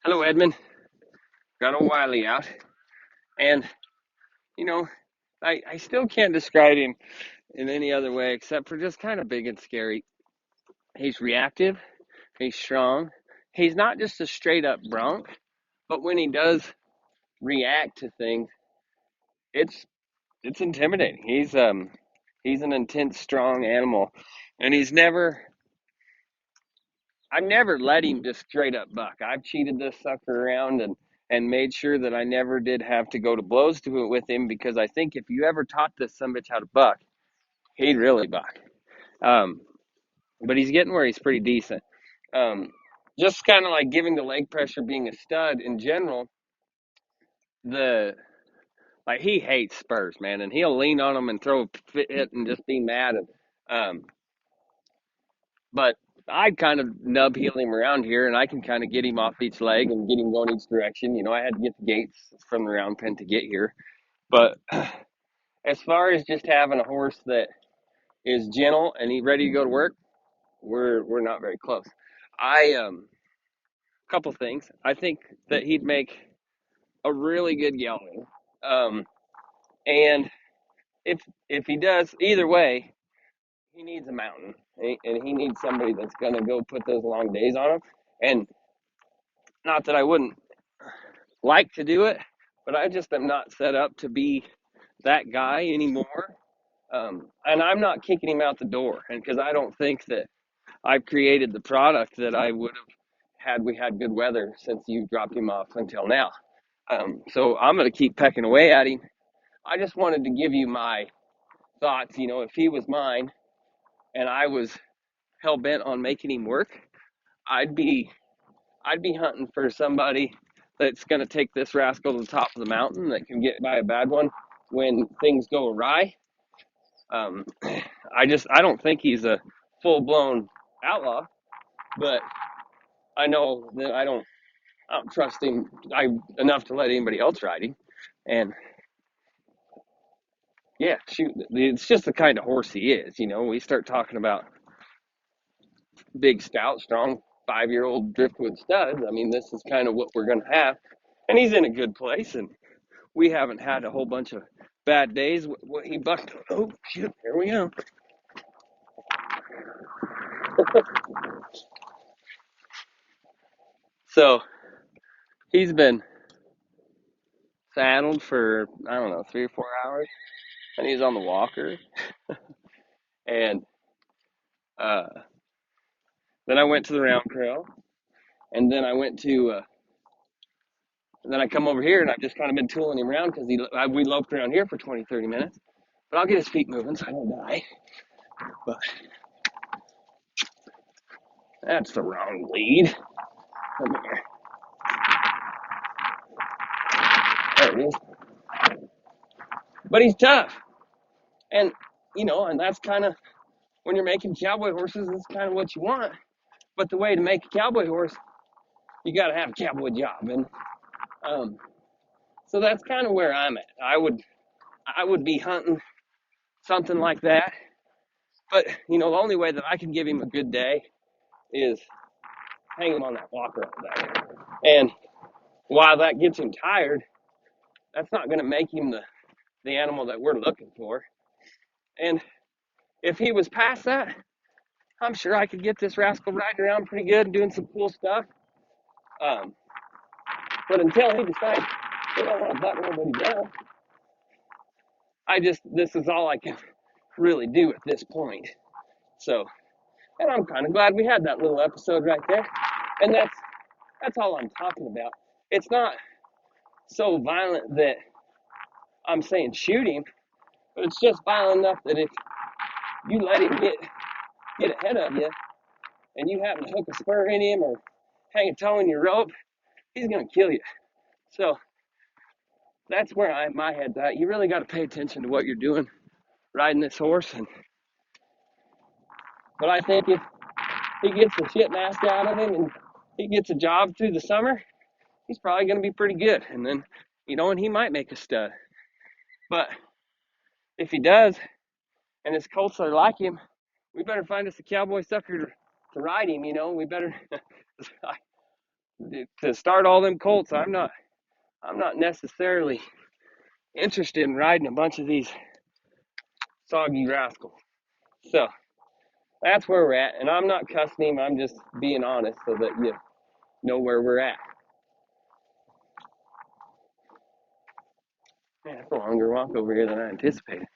Hello, Edmund. Got a Wiley out, and you know, I still can't describe him in any other way except for just kind of big and scary. He's reactive. He's strong. He's not just a straight up bronc, but when he does react to things, it's it's intimidating. He's an intense, strong animal, and I've never let him just straight up buck. I've cheated this sucker around and made sure that I never did have to go to blows to it with him because I think if you ever taught this sumbitch how to buck, he'd really buck. Um, but he's getting where he's pretty decent. Um, just kind of like giving the leg pressure, being a stud in general. The Like he hates spurs, man, and he'll lean on them and throw a fit and just be mad. Um, but I kind of nub heel him around here, and I can kind of get him off each leg and get him going each direction. I had to get the gates from the round pen to get here, but as far as just having a horse that is gentle and he's ready to go to work, we're not very close. I Couple things. I think that he'd make a really good gelding, and if he does, either way, he needs a mountain, and he needs somebody that's gonna go put those long days on him. And not that I wouldn't like to do it, but I just am not set up to be that guy anymore. And I'm not kicking him out the door, and because I don't think that I've created the product that I would have had we had good weather since you dropped him off until now. So I'm going to keep pecking away at him. I just wanted to give you my thoughts. If he was mine and I was hell bent on making him work, I'd be I'd be hunting for somebody that's going to take this rascal to the top of the mountain that can get by a bad one when things go awry. Um, I don't think he's a full blown outlaw, but I know that I don't trust him enough to let anybody else ride him. And yeah, shoot, it's just the kind of horse he is. We start talking about big, stout, strong 5-year old driftwood studs. I mean, this is kind of what we're going to have. And he's in a good place, and we haven't had a whole bunch of bad days. What he bucked. Oh, shoot, here we go. So he's been saddled for, I don't know, 3 or 4 hours, and he's on the walker. And uh, then I went to the round trail, and then then I come over here, and I've just kind of been tooling him around because we loped around here for 20, 30 minutes. But I'll get his feet moving so I don't die. But that's the wrong lead. Come here. There it is. But he's tough. And, and that's kind of, when you're making cowboy horses, that's kind of what you want. But the way to make a cowboy horse, you got to have a cowboy job. And um, so that's kind of where I'm at. I would be hunting something like that. But, the only way that I can give him a good day is hang him on that walker all day. And while that gets him tired, that's not going to make him the animal that we're looking for. And if he was past that, I'm sure I could get this rascal riding around pretty good and doing some cool stuff. Um, but until he decides he don't want to butt nobody down, this is all I can really do at this point. So, and I'm kind of glad we had that little episode right there. And that's all I'm talking about. It's not so violent that I'm saying shoot him, but it's just violent enough that if you let him get ahead of you and you happen to hook a spur in him or hang a toe in your rope, he's gonna kill you. So that's where my head's at. You really got to pay attention to what you're doing riding this horse. But I think if he gets the shit mask out of him and he gets a job through the summer, he's probably going to be pretty good. And then, and he might make a stud. But if he does, and his colts are like him, we better find us a cowboy sucker to ride him. We better. To start all them colts, I'm not necessarily interested in riding a bunch of these soggy rascals. So that's where we're at, and I'm not cussing him. I'm just being honest so that you know where we're at. Man, it's a longer walk over here than I anticipated.